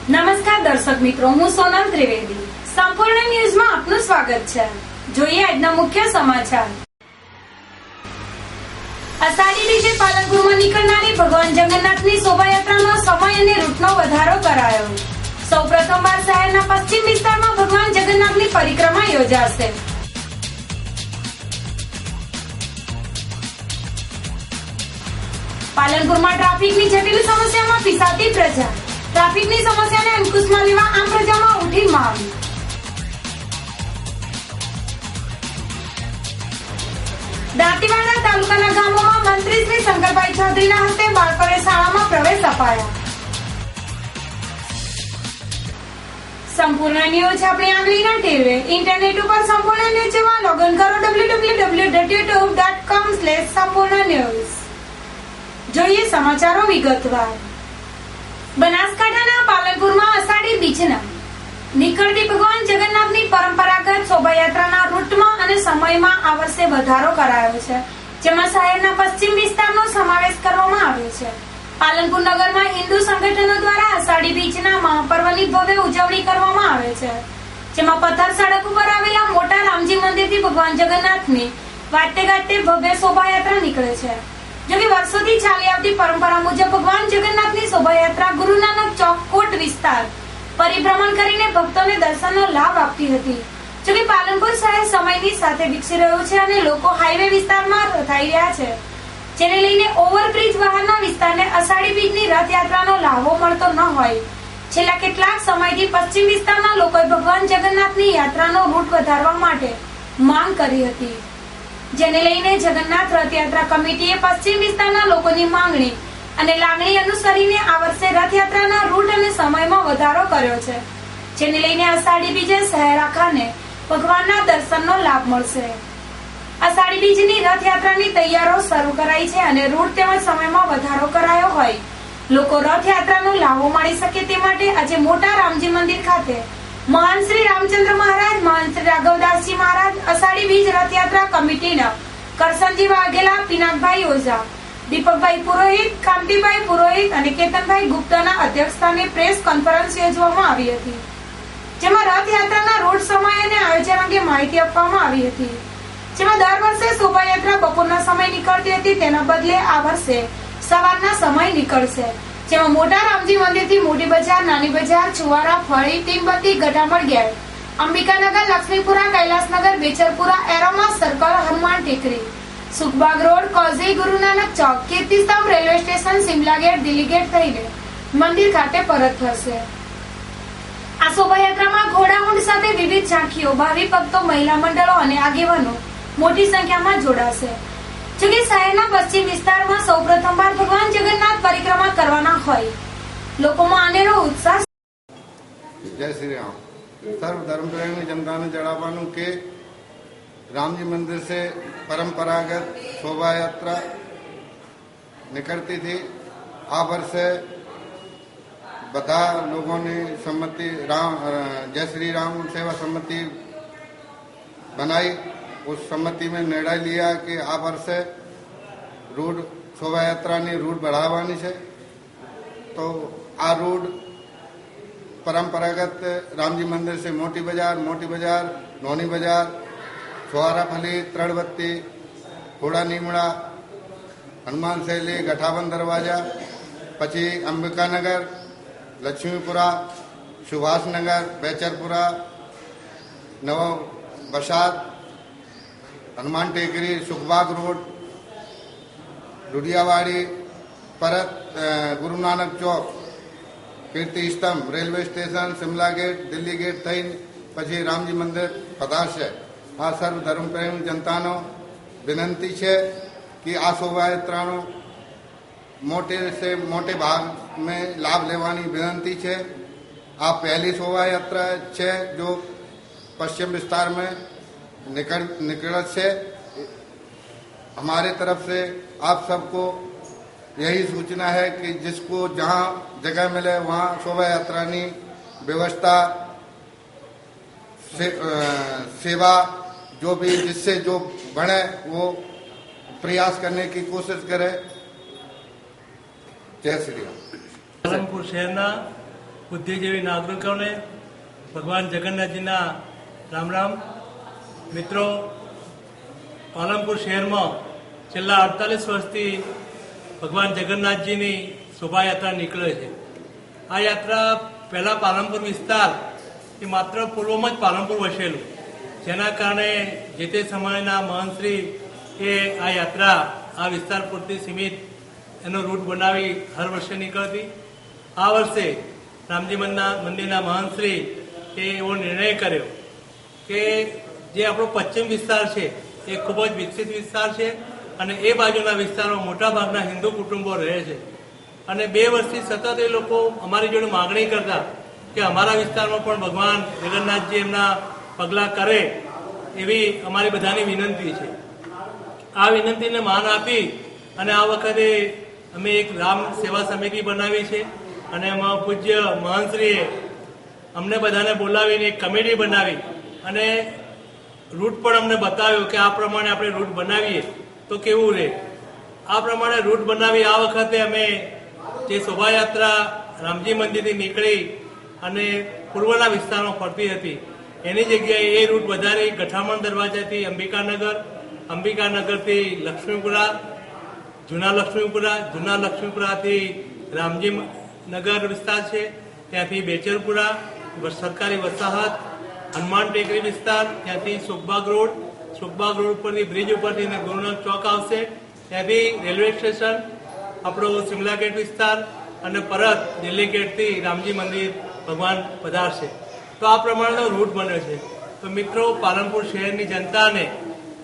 નમસ્કાર દર્શક મિત્રો, હું સોનલ ત્રિવેદી. સંપૂર્ણ ન્યૂઝમાં આપનું સ્વાગત છે. જોઈએ આજના મુખ્ય સમાચાર. અષાઢી બીજે પાલનપુરમાં નીકળનારી ભગવાન જગન્નાથની શોભાયાત્રાનો સમય અને રૂટનો વધારો કરાયો. સૌ પ્રથમવાર શહેરના પશ્ચિમ વિસ્તારમાં ભગવાન જગન્નાથની પરિક્રમા યોજાશે. પાલનપુરમાં ટ્રાફિકની જટિલ સમસ્યામાં પીસાતી પ્રજા. ટ્રાફિકની સમસ્યાને અંકુશમાં લેવા આમ પ્રજામાં ઉઠી માંગ. દાંતીવાડા તાલુકાના ગામોમાં મંત્રી શ્રી શંકરભાઈ ચૌધરીના હસ્તે બાળકોને શાળામાં પ્રવેશ અપાયા. સંપૂર્ણ ન્યૂઝ આપણી આંગળીના ટેરવે. ઇન્ટરનેટ ઉપર સંપૂર્ણ ન્યૂઝ જોવા લોગિન કરો www.youtube.com/સંપૂર્ણ-ન્યૂઝ. જોઈએ સમાચારો વિગતવાર. બનાસકાંઠાના પાલનપુરમાં અષાઢી બીજના નીકળતી ભગવાન જગન્નાથની પરંપરાગત શોભાયાત્રાના રૂટમાં અને સમયમાં આ વર્ષે વધારો કરાયો છે, જેમાં શહેરના પશ્ચિમ વિસ્તારનો સમાવેશ કરવામાં આવ્યો છે. પાલનપુર નગરમાં હિન્દુ સંગઠનો દ્વારા અષાઢી બીજના મહાપર્વની ભવ્ય ઉજવણી કરવામાં આવે છે, જેમાં પથ્થર સડક ઉપર આવેલા મોટા રામજી મંદિરથી ભગવાન જગન્નાથની વાજતે ગાજતે ભવ્ય શોભાયાત્રા નીકળે છે. જોકે વર્ષોથી ચાલી આવતી પરંપરા મુજબ ભગવાન જગન્નાથની શોભાયાત્રા ગુરુ નાનક ચોક કોટ વિસ્તાર પરિભ્રમણ કરીને ભક્તોને દર્શનનો લાભ આપતી હતી. જોકે પાલનપુર શહેર સમયની સાથે વિકસી રહ્યું છે અને લોકો હાઈવે વિસ્તારમાં થઈ રહ્યા છે, જેને લઈને ઓવરબ્રિજ બહારના વિસ્તારને અષાઢી બીજની રથયાત્રાનો લાભો મળતો ન હોય. છેલ્લા કેટલાક સમયથી પશ્ચિમ વિસ્તારના લોકોએ ભગવાન જગન્નાથની યાત્રાનો રૂટ વધારવા માટે માંગ કરી હતી, જેને લઈને જગન્નાથ રથયાત્રા કમિટીએ પશ્ચિમ વિસ્તારના લોકોની માંગણી અને લાગણી અનુસરીને આ વર્ષે રથયાત્રાના રૂટ અને સમયમાં વધારો કર્યો છે, જેને લઈને અષાઢી બીજે શહેર આખાને ભગવાનના દર્શનનો લાભ મળશે. અષાઢી બીજની રથયાત્રાની તૈયારીઓ શરૂ કરાઈ છે અને રૂટ તેમજ સમયમાં વધારો કરાયો હોય લોકો રથયાત્રાનો લાભો મળી શકે તે માટે આજે મોટા રામજી મંદિર ખાતે મહાન શ્રી રામચંદ્ર મહારાજ, મહાન શ્રી રાઘવદાસજી મહારાજ, અષાઢી બીજ રથયાત્રા કમિટીના કરસનજી વાઘેલા, પિનાકભાઈ ઓઝા, દીપકભાઈ પુરોહિત, કાંતિભાઈ પુરોહિત અને કેતનભાઈ ગુપ્તાના અધ્યક્ષસ્થાને પ્રેસ કોન્ફરન્સ યોજવામાં આવી હતી, જેમાં રથયાત્રાના રૂટ સમય અને આયોજન અંગે માહિતી આપવામાં આવી હતી. જેમાં દર વર્ષે શોભાયાત્રા બપોરના સમય નીકળતી હતી, તેના બદલે આ વર્ષે સવારના સમય નીકળશે, જેમાં મોટા રામજી મંદિરથી મોટી બજાર, નાની બજાર, છુવારા, ફળી, ટીમબત્તી, Gadhaman gate, Ambikanagar, Laxmipura, Kailasnagar, Becharpura, Aroma circle, Hanuman ટેકરી, સુખબાગ રોડ, કોઝી, ગુરુ નાનક ચોક, Kirtistambh, railway station, Simla gate, Delhi gate થઈને મંદિર ખાતે પરત થશે. આ શોભાયાત્રામાં ઘોડાઊંટ સાથે વિવિધ ઝાંખીઓ, ભાવિ ભક્તો, મહિલા મંડળો અને આગેવાનો મોટી સંખ્યામાં જોડાશે. જોકે શહેરના પશ્ચિમ વિસ્તારમાં સૌ પ્રથમવાર ભગવાન જગન્નાથ પરિક્રમા કરવાના હોય લોકોમાં અનેરો ઉત્સાહ. જય શ્રી રામ. સર્વ ધર્મ પ્રેમી જનતાને જણાવવાનું કે रामजी मंदिर से परंपरागत शोभा यात्रा निकलती थी. आ वर्ष બધા લોકોની सम्मति जय श्री राम सेवा सम्मति बनाई. उस सम्मति में निर्णय लिया कि आ वर्ष रूट शोभा यात्रा ની રૂટ बढ़ावानी है. तो आ रूट परंपरागत रामजी मंदिर से मोटी बाजार, नोनी बाजार, छुआरा फली, त्रणवत्ती, घोड़ा नीमड़ा, हनुमान शैली, गठाबन दरवाजा, पची अंबिकानगर, लक्ष्मीपुरा, सुभाषनगर, बेचरपुरा, नव बसात, हनुमान टेकरी, सुखबाग रोड, डुडियावाड़ी, परत Guru Nanak Chowk, Kirti Stambh, railway station, Shimla gate, Delhi gate थई पछी रामजी मंदिर पधारशे. आ सर्व धर्म प्रेम जनतानो विनंती है कि आ शोभा यात्रानो मोटे से मोटे भाग में लाभ लेवानी विनंती है. आ पहली शोभा यात्रा है जो पश्चिम विस्तार में निकल से. हमारे तरफ से आप सबको यही सूचना है कि जिसको जहां जगह मिले वहां शोभा यात्रा की व्यवस्था सेवा जो भी जिससे जो बने वो प्रयास करने की कोशिश करे. जय श्री राम. પાલનપુર શહેરના બુદ્ધિજીવી નાગરિકોને ભગવાન જગન્નાથજીના રામ રામ. મિત્રો, પાલનપુર શહેરમાં છેલ્લા 48 વર્ષથી ભગવાન જગન્નાથજીની શોભાયાત્રા નીકળે છે. આ યાત્રા પહેલા પાલનપુર વિસ્તાર એ માત્ર પૂર્વમાં જ પાલનપુર વસેલું, જેના કારણે જે તે સમયના મહંતશ્રી એ આ યાત્રા આ વિસ્તાર પૂરતી સીમિત એનો રૂટ બનાવી હર વર્ષે નીકળતી. આ વર્ષે રામજી મંદિરના મહંતશ્રી એ એવો નિર્ણય કર્યો કે જે આપણો પશ્ચિમ વિસ્તાર છે એ ખૂબ જ વિકસિત વિસ્તાર છે અને એ બાજુના વિસ્તારમાં મોટાભાગના હિન્દુ કુટુંબો રહે છે અને 2 વર્ષથી સતત એ લોકો અમારી જોડે માગણી કરતા કે અમારા વિસ્તારમાં પણ ભગવાન જગન્નાથજી એમના પગલાં કરે એવી અમારી બધાની વિનંતી છે. આ વિનંતીને માન આપી અને આ વખતે અમે એક રામ સેવા સમિતિ બનાવી છે અને એમાં પૂજ્ય મહંતશ્રીએ અમને બધાને બોલાવીને એક કમિટી બનાવી અને રૂટ પણ અમને બતાવ્યો કે આ પ્રમાણે આપણે રૂટ બનાવીએ તો કેવું રહે. આ પ્રમાણે રૂટ બનાવી આ વખતે અમે જે શોભાયાત્રા રામજી મંદિરથી નીકળી અને પૂર્વના વિસ્તારમાં ફરતી હતી એની જગ્યાએ એ રૂટ વધારી ગઠામણ દરવાજાથી અંબિકાનગરથી લક્ષ્મીપુરા, જૂના લક્ષ્મીપુરાથી રામજી નગર વિસ્તાર છે, ત્યાંથી બેચરપુરા, સરકારી વસાહત, હનુમાન ટેકરી વિસ્તાર, ત્યાંથી સુખબાગ રોડ પરથી બ્રિજ ઉપરથી ગુરુનાનક ચોક આવશે, ત્યાંથી રેલવે સ્ટેશન, આપણો સિમલા ગેટ વિસ્તાર અને પરત દિલ્હી ગેટથી રામજી મંદિર ભગવાન પધારશે. તો આ પ્રમાણેનો રૂટ બન્યો છે. તો મિત્રો, પાલનપુર શહેરની જનતાને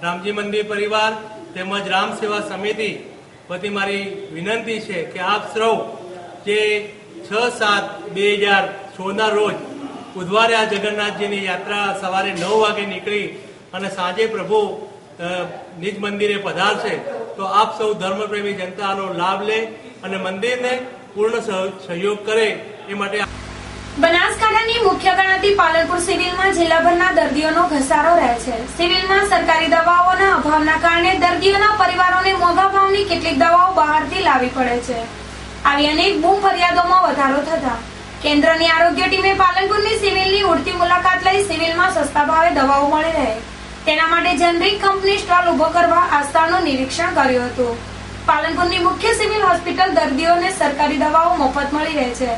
રામજી મંદિર પરિવાર તેમજ રામ સેવા સમિતિ વતી મારી વિનંતી છે કે આપ સૌ જે 6/7/2016 રોજ બુધવારે આ જગન્નાથજીની યાત્રા સવારે 9 વાગે નીકળી અને સાંજે પ્રભુ નિજ મંદિરે પધારશે, તો આપ સૌ ધર્મપ્રેમી જનતાનો લાભ લે અને મંદિરને પૂર્ણ સહયોગ કરે એ માટે. બનાસકાંઠાની મુખ્ય ગણાતી પાલનપુર સિવિલમાં જિલ્લાભરના દર્દીઓનો ઘસારો રહે છે. સિવિલમાં સરકારી દવાઓના અભાવના કારણે દર્દીઓના પરિવારોને મોંઘા ભાવની કેટલીક દવાઓ બહારથી લાવવી પડે છે. આવી અનેક બૂમ ફરિયાદોમાં વધારો થતા કેન્દ્રની આરોગ્ય ટીમે પાલનપુરની સિવિલની ઉડતી મુલાકાત લઈ સિવિલમાં સસ્તા ભાવે દવાઓ મળી રહે તેના માટે જનરિક કંપની સ્ટોલ ઉભો કરવા આ સ્થળનું નિરીક્ષણ કર્યું હતું. પાલનપુરની મુખ્ય સિવિલ હોસ્પિટલ દર્દીઓને સરકારી દવાઓ મફત મળી રહે છે.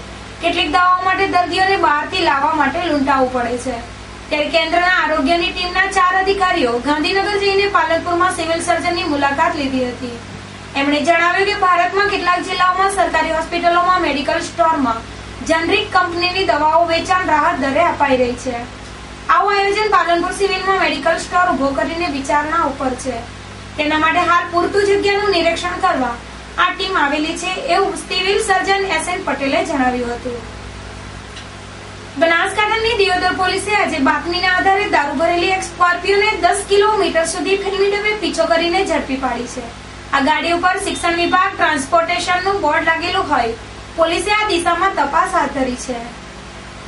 કેટલીક દવાઓ માટે દર્દીઓને બહારથી લાવવા માટે લૂંટાવવું પડે છે. ત્યારે કેન્દ્રના આરોગ્યની ટીમના 4 અધિકારીઓ ગાંધીનગર જઈને પાલનપુરમાં સિવિલ સર્જનની મુલાકાત લીધી હતી. એમણે જણાવ્યું કે ભારતમાં કેટલાક જિલ્લાઓમાં સરકારી હોસ્પિટલોમાં મેડિકલ સ્ટોરમાં જનરિક કંપનીની દવાઓ વેચાણ રાહત દરે અપાઈ રહી છે. આવું આયોજન પાલનપુર સિવિલમાં મેડિકલ સ્ટોર ઉભો કરીને વિચારણા ઉપર છે. તેના માટે હાલ પૂરતું જગ્યાનું નિરીક્ષણ કરવા આ ટીમ આવેલી છે એવું સિવિલ સર્જન SN પટેલે જણાવ્યું હતું. બનાસકાંઠાની દિયોદર પોલીસે આજે બાતમીના આધારે દારૂ ભરેલી એક સ્કોર્પિયોને 10 કિલોમીટર સુધી ફિલ્મી ઢબે પીછો કરીને ઝડપી પાડી છે. આ ગાડી ઉપર શિક્ષણ વિભાગ ટ્રાન્સપોર્ટેશનનું બોર્ડ લાગેલું હોય પોલીસે આ દિશામાં તપાસ હાથ ધરી છે.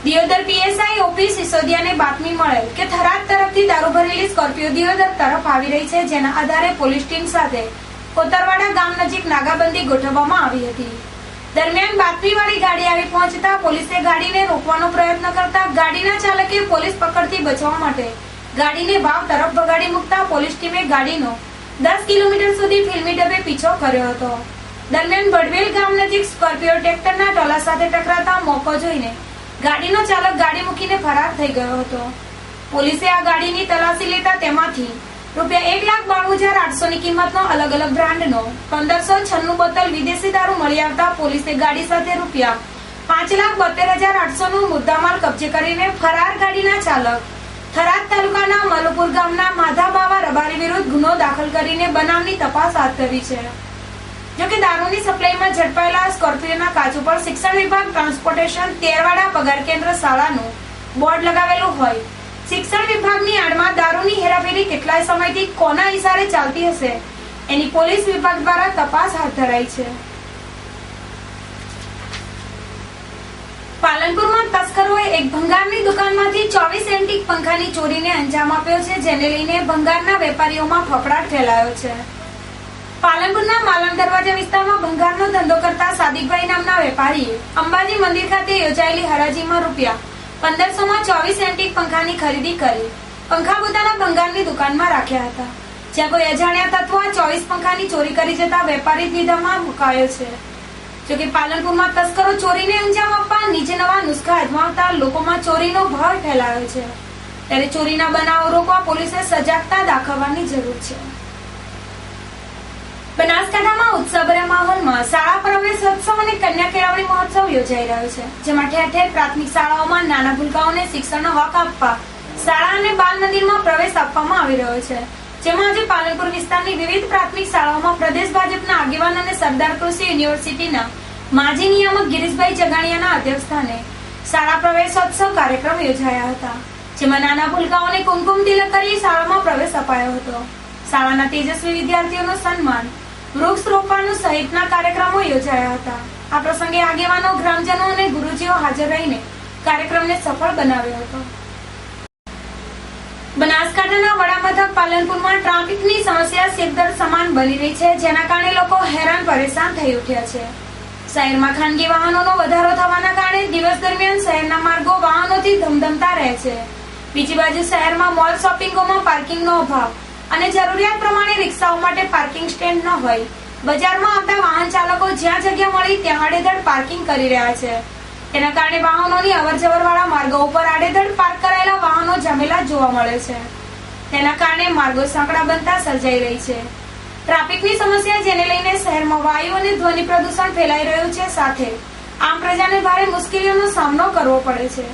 દિયોદર PSI OP સિસોદિયાને બાતમી મળેલ કે થરાદ તરફથી દારૂ ભરેલી સ્કોર્પિયો દિયોદર તરફ આવી રહી છે, જેના આધારે પોલીસ ટીમ સાથે કોતરવાડા ગામ નજીક નાકાબંધી ગોઠવવામાં આવી હતી. દરમિયાન બાતમીવાળી ગાડી આવી પહોંચતા પોલીસે ગાડીને રોકવાનો પ્રયત્ન કરતા ગાડીના ચાલકે પોલીસ પકડથી બચવા માટે ગાડીને વાવ તરફ ભગાડી મૂકતા પોલીસ ટીમે ગાડીનો 10 કિલોમીટર સુધી ફિલ્મી ઢબે પીછો કર્યો હતો. દરમિયાન બડવેલ ગામ નજીક સ્કોર્પિયો ટ્રેક્ટરના ટોલા સાથે ટકરાતા મોકો જોઈને ગાડીનો ચાલક ગાડી મૂકીને ફરાર થઈ ગયો હતો. પોલીસે આ ગાડીની તલાશી લેતા તેમાંથી ₹1,92,800 ની કિંમતનો અલગ અલગ બ્રાન્ડનો 1596 બોટલ વિદેશી દારૂ મળી આવતા પોલીસે ગાડી સાથે ₹5,72,800 નો મુદ્દામાલ કબજે કરીને ફરાર ગાડીના ચાલક થરાદ તાલુકાના મલુપુર ગામના માધાબાવા રબારી વિરુદ્ધ ગુનો દાખલ કરીને બનાવની તપાસ હાથ ધરી છે. જોકે દારૂની સપ્લાયમાં ઝડપાયેલા સ્કોર્પિયોના કાચ ઉપર શિક્ષણ વિભાગ ટ્રાન્સપોર્ટેશન તેરવાડા પગાર કેન્દ્ર શાળાનું બોર્ડ લગાવેલું હોય. શિક્ષણ વિભાગની આડમાં દારૂની હેરાફેરી કેટલાય સમયથી કોના ઇશારે ચાલતી હશે એની પોલીસ વિભાગ દ્વારા તપાસ હાથ ધરાઈ છે. પાલનપુરમાં તસ્કરોએ એક ભંગારની દુકાનમાંથી 24 એન્ટિક પંખાની ચોરીને અંજામ આપ્યો છે, જેને લઈને ભંગારના વેપારીઓમાં ફફડાટ ફેલાયો છે. પાલનપુરના માલણ દરવાજા વિસ્તારમાં ભંગારનો ધંધો કરતા સાદિકભાઈ નામના વેપારીએ અંબાજી મંદિર ખાતે યોજાયેલી હરાજીમાં ₹1500 માં 24 એન્ટિક પંખાની ખરીદી કરી. પંખા પોતાના ભંગારની દુકાનમાં રાખ્યા હતા, જ્યાં કોઈ અજાણ્યા તત્વો 24 પંખાની ચોરી કરી જતા વેપારી દ્વિધામાં મુકાયો છે. જોકે પાલનપુરમાં તસ્કરો ચોરીને અંજામ આપવા નીચે નવા નુસ્ખા અજમાવતા લોકોમાં ચોરીનો ભય ફેલાયો છે. ત્યારે ચોરીના બનાવો રોકવા પોલીસે સજાગતા દાખવવાની જરૂર છે. બનાસકાંઠામાં ઉત્સવભર્યા માહોલમાં શાળા પ્રવેશોત્સવ અને કન્યા કેળવણી મહોત્સવ યોજાઈ રહ્યો છે, જેમાં ઠેર ઠેર પ્રાથમિક શાળાઓમાં નાના ભૂલકાઓને શિક્ષણનો હક આપવા શાળા અને બાલ મંદિરમાં પ્રવેશ આપવામાં આવી રહ્યો છે. જેમાં આજે પાલનપુર વિસ્તારની વિવિધ પ્રાથમિક શાળાઓમાં પ્રદેશ ભાજપના આગેવાન અને સરદાર કૃષિ યુનિવર્સિટીના માજી નિયામક ગિરીશભાઈ જગાણીયાના અધ્યક્ષસ્થાને શાળા પ્રવેશોત્સવ કાર્યક્રમ યોજાયા હતા, જેમાં નાના ભૂલકાઓને કુમકુમ તિલક કરી શાળામાં પ્રવેશ અપાયો હતો. શાળાના તેજસ્વી વિદ્યાર્થીઓનું સન્માન, વૃક્ષ રોપવાનું સહિતના કાર્યક્રમો યોજાયા હતા. આ પ્રસંગે આગેવાનો, ગ્રામજનો અને ગુરુજીઓ હાજર રહીને કાર્યક્રમને સફળ બનાવ્યો હતો. બનાસકાંઠાના વડામથક પાલનપુરમાં ટ્રાફિકની સમસ્યા સિરદર્દ સમાન બની રહી છે, જેના કારણે લોકો હેરાન પરેશાન થઈ ઉઠ્યા છે. શહેરમાં ખાનગી વાહનોનો વધારો થવાના કારણે દિવસ દરમિયાન શહેરના માર્ગો વાહનોથી ધમધમતા રહે છે. બીજી બાજુ શહેરમાં મોલ, શોપિંગોમાં પાર્કિંગનો અભાવ અને જરૂરિયાત પ્રમાણે રિક્ષાઓ માટે પાર્કિંગ સ્ટેન્ડ ન હોય, બજારમાં આવતા વાહન ચાલકો જ્યાં જગ્યા મળી ત્યાં આડેધડ પાર્કિંગ કરી રહ્યા છે. તેના કારણે વાહનોની અવરજવર વાળા માર્ગો ઉપર આડેધડ પાર્ક કરાયેલા વાહનો જમેલા જોવા મળે છે. તેના કારણે માર્ગો સાંકડા બનતા સર્જાઈ રહી છે. ટ્રાફિકની સમસ્યા, જેને લઈને શહેરમાં વાયુ અને ધ્વનિ પ્રદૂષણ ફેલાઈ રહ્યું છે, સાથે આમ પ્રજાને ભારે મુશ્કેલીઓનો સામનો કરવો પડે છે.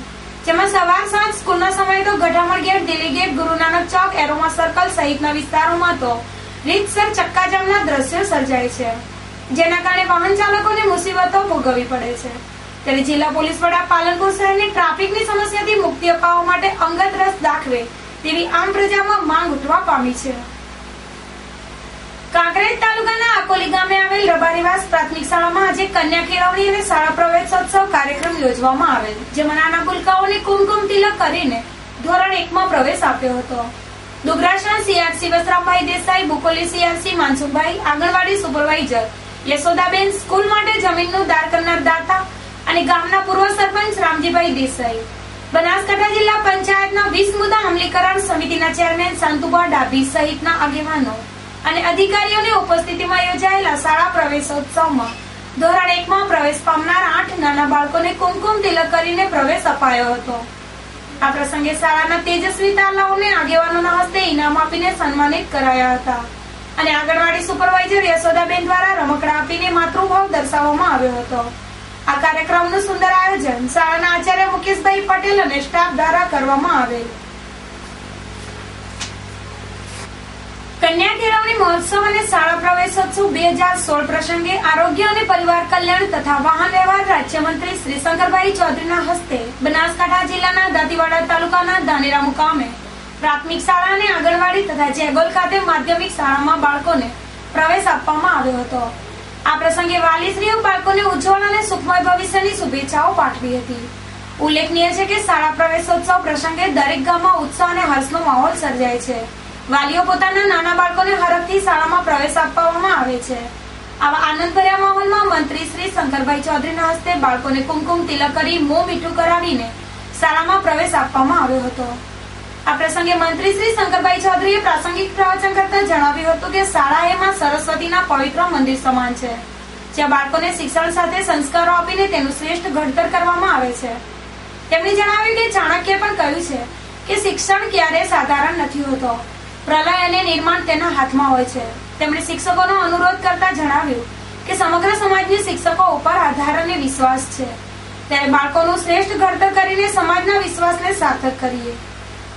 જેમાં સવાર સાંજ સ્કૂલના સમયે તો ગઢામણ ગેટ, દિલ્હી ગેટ, ગુરુ નાનક ચોક, એરોમા સર્કલ સહિતના વિસ્તારોમાં તો રીતસર ચક્કાજામના દ્રશ્યો સર્જાય છે, જેના કારણે વાહન ચાલકોને મુસીબતો ભોગવવી પડે છે. ત્યારે જિલ્લા પોલીસ વડા પાલનપુર શહેરને ટ્રાફિકની સમસ્યાથી મુક્તિ અપાવવા માટે અંગત રસ દાખવે તેવી આમ પ્રજામાં માંગ ઉઠવા પામી છે. કાંકરેજ તાલુકાના અકોલી ગામે આવેલ રબારીવાસ પ્રાથમિક શાળામાં આજે કન્યા કેળવણી અને શાળા પ્રવેશોત્સવ કાર્યક્રમ યોજવામાં આવેલ, જેમાં નાના ભૂલકાઓને કુમકુમ તિલક કરીને ધોરણ 1 માં પ્રવેશ આપ્યો હતો. દુગરાશન સીઆરસી વસરામભાઈ દેસાઈ, બુકોલી સીઆરસી માનસુભાઈ, આંગણવાડી સુપરવાઇઝર યશોદાબેન, સ્કૂલ માટે જમીનનું દાન કરનાર દાતા અને ગામના પૂર્વ સરપંચ રામજીભાઈ દેસાઈ, બનાસકાંઠા જિલ્લા પંચાયતના 20 મુદ્દા અમલીકરણ સમિતિના ચેરમેન શાંતુબા ડાભી સહિતના આગેવાનો અને અધિકારીઓની ઉપસ્થિતિમાં યોજાયેલા શાળા પ્રવેશોત્સવમાં ધોરણ 1 માં પ્રવેશ પામનાર 8 નાના બાળકોને કુમકુમ તિલક કરીને પ્રવેશ અપાયો હતો. આ પ્રસંગે શાળાના તેજસ્વી તાલાઓને આગેવાનોના હસ્તે ઇનામ આપીને સન્માનિત કરાયા હતા અને આંગણવાડી સુપરવાઇઝર યશોદાબેન દ્વારા રમકડા આપીને માતૃભાવ દર્શાવવામાં આવ્યો હતો. આ કાર્યક્રમનું સુંદર આયોજન શાળાના આચાર્ય મુકેશભાઈ પટેલ અને સ્ટાફ દ્વારા કરવામાં આવેલ. કન્યા કેળવણી મહોત્સવ અને શાળા પ્રવેશોત્સવ 2016 પ્રસંગે આરોગ્ય અને પરિવાર કલ્યાણ તથા વાહન વ્યવહાર રાજ્યમંત્રી શ્રી શંકરભાઈ ચૌધરીના હસ્તે બનાસકાંઠા જિલ્લાના દાંતીવાડા તાલુકાના ધાનેરા મુકામે પ્રાથમિક શાળા અને આંગણવાડી તથા જેગોલ ખાતે માધ્યમિક શાળામાં બાળકોને પ્રવેશ આપવામાં આવ્યો હતો. આ પ્રસંગે વાલીશ્રીઓ બાળકોને ઉજ્જવળ અને સુખમય ભવિષ્યની શુભેચ્છાઓ પાઠવી હતી. ઉલ્લેખનીય છે કે શાળા પ્રવેશોત્સવ પ્રસંગે દરેક ગામમાં ઉત્સાહ અને હર્ષનો માહોલ સર્જાય છે. વાલીઓ પોતાના નાના બાળકોને હરખથી શાળામાં પ્રવેશ આપવામાં આવે છે. આવા આનંદભર્યા માહોલમાં મંત્રી શ્રી શંકરભાઈ ચૌધરીના હસ્તે બાળકોને કુમકુમ તિલક કરી મોં મીઠું કરાવીને શાળામાં પ્રવેશ આપવામાં આવ્યો હતો. આ પ્રસંગે મંત્રી શ્રી શંકરભાઈ ચૌધરીએ પ્રાસંગિક પ્રવચન કરતા જણાવ્યું હતું કે શાળા એ માં સરસ્વતીના પવિત્ર મંદિર સમાન છે, જ્યાં બાળકોને શિક્ષણ સાથે સંસ્કારો આપીને તેનું શ્રેષ્ઠ ઘડતર કરવામાં આવે છે. તેમણે જણાવ્યું કે ચાણક્યે પણ કહ્યું છે કે શિક્ષણ ક્યારેય સાધારણ નથી હોતો, પ્રલય અને નિર્માણ તેના હાથમાં હોય છે. તેમણે શિક્ષકોનો અનુરોધ કરતા જણાવ્યું કે સમગ્ર સમાજની શિક્ષકો ઉપર આધાર અને વિશ્વાસ છે, ત્યારે બાળકોનું શ્રેષ્ઠ ઘડતર કરીને સમાજના વિશ્વાસને સાર્થક કરીએ.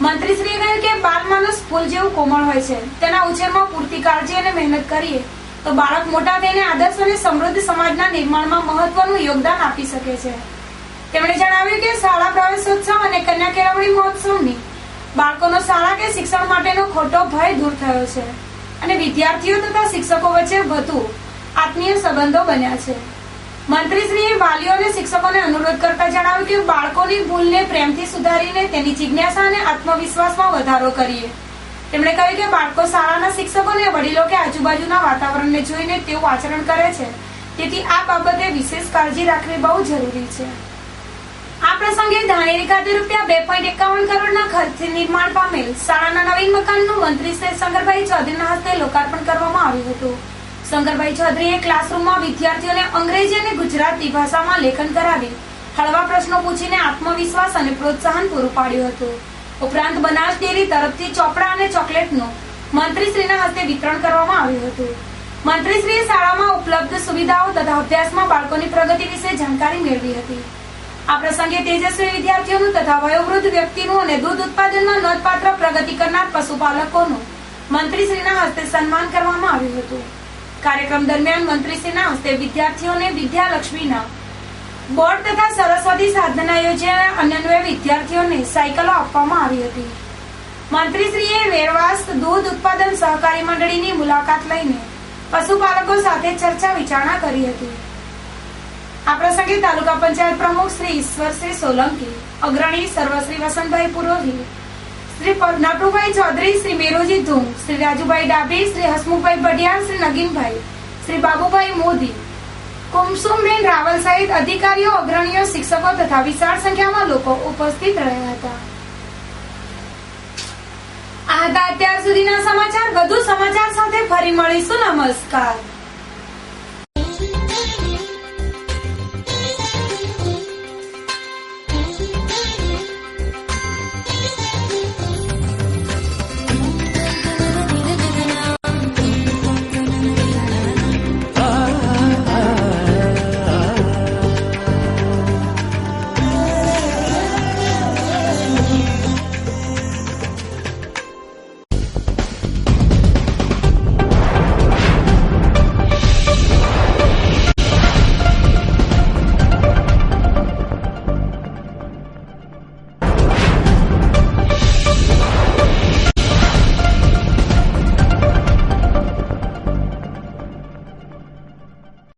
મંત્રીશ્રીએ કહ્યું કે બાળ માનસ ફૂલ જેવું કોમળ હોય છે, તેના ઉછેરમાં પૂરતી કાળજી અને મહેનત કરીએ તો બાળક મોટા થઈને આદર્શ અને સમૃદ્ધ સમાજના નિર્માણમાં મહત્વનું યોગદાન આપી શકે છે. તેમણે જણાવ્યું કે શાળા પ્રવેશોત્સવ અને કન્યા કેળવણી મહોત્સવની બાળકોનો શાળા કે શિક્ષણ માટેનો ખોટો ભય દૂર થયો છે અને વિદ્યાર્થીઓ તથા શિક્ષકો વચ્ચે વધુ આત્મીય સંબંધો બન્યા છે. મંત્રીશ્રીએ વાલીઓ અને શિક્ષકોને અનુરોધ કરતા જણાવ્યું કે બાળકોની ભૂલને પ્રેમથી સુધારીને તેની જિજ્ઞાસા અને આત્મવિશ્વાસમાં વધારો કરીએ. તેમણે કહ્યું કે બાળકો શાળાના શિક્ષકોને વડીલો કે આજુબાજુના વાતાવરણને જોઈને તેવું આચરણ કરે છે, તેથી આ બાબતે વિશેષ કાળજી રાખવી બહુ જરૂરી છે. આ પ્રસંગે ધાણેરી ખાતે ₹2.51 કરોડના ખર્ચે નિર્માણ પામેલ શાળાના નવીન મકાનનું મંત્રી શ્રી શંકરભાઈ ચૌધરીના હસ્તે લોકાર્પણ કરવામાં આવ્યું હતું. શંકરભાઈ ચૌધરીએ ક્લાસરૂમમાં વિદ્યાર્થીઓને અંગ્રેજી અને ગુજરાતી ભાષામાં લેખન કરાવી હળવા પ્રશ્નો પૂછીને આત્મવિશ્વાસ અને પ્રોત્સાહન પૂરું પાડ્યું હતું. ઉપરાંત બનાસ ડેરી તરફથી ચોપડા અને ચોકલેટનું મંત્રીશ્રીના હસ્તે વિતરણ કરવામાં આવ્યું હતું. મંત્રીશ્રીએ શાળામાં ઉપલબ્ધ સુવિધાઓ તથા અભ્યાસમાં બાળકોની પ્રગતિ વિશે જાણકારી મેળવી હતી. આ પ્રસંગે તેજસ્વી વિદ્યાર્થીઓનું તથા વયોવૃદ્ધ વ્યક્તિનું અને દૂધ ઉત્પાદનમાં નોંધપાત્ર પ્રગતિ કરનાર પશુપાલકોનું મંત્રીશ્રીના હસ્તે સન્માન કરવામાં આવ્યું હતું. કાર્યક્રમ દરમિયાન મંત્રીશ્રીના હસ્તે વિદ્યાર્થીઓને વિદ્યાલક્ષ્મીના બોર્ડ તથા સરસ્વતી સાધના યોજના અન્વયે વિદ્યાર્થીઓને સાયકલો આપવામાં આવી હતી. મંત્રીશ્રીએ વેરવાસ દૂધ ઉત્પાદન સહકારી મંડળીની મુલાકાત લઈને પશુપાલકો સાથે ચર્ચા વિચારણા કરી હતી. આ પ્રસંગે તાલુકા પંચાયત પ્રમુખ શ્રી ઈશ્વરસિંહ સોલંકી, અગ્રણી સર્વશ્રી વસંતભાઈ પુરોહિત, શ્રી નટુભાઈ ચૌધરી, શ્રી મેરુજી ધૂમ, શ્રી રાજુભાઈ ડાભી, શ્રી હસમુખભાઈ બઢિયાર, શ્રી નગીનભાઈ, શ્રી બાબુભાઈ મોદી, કુમસુમબેન રાવલ સહિત અધિકારીઓ, અગ્રણીઓ, શિક્ષકો તથા વિશાળ સંખ્યામાં લોકો ઉપસ્થિત રહ્યા હતા. આ હતા અત્યાર સુધીના સમાચાર. વધુ સમાચાર સાથે ફરી મળીશું. નમસ્કાર.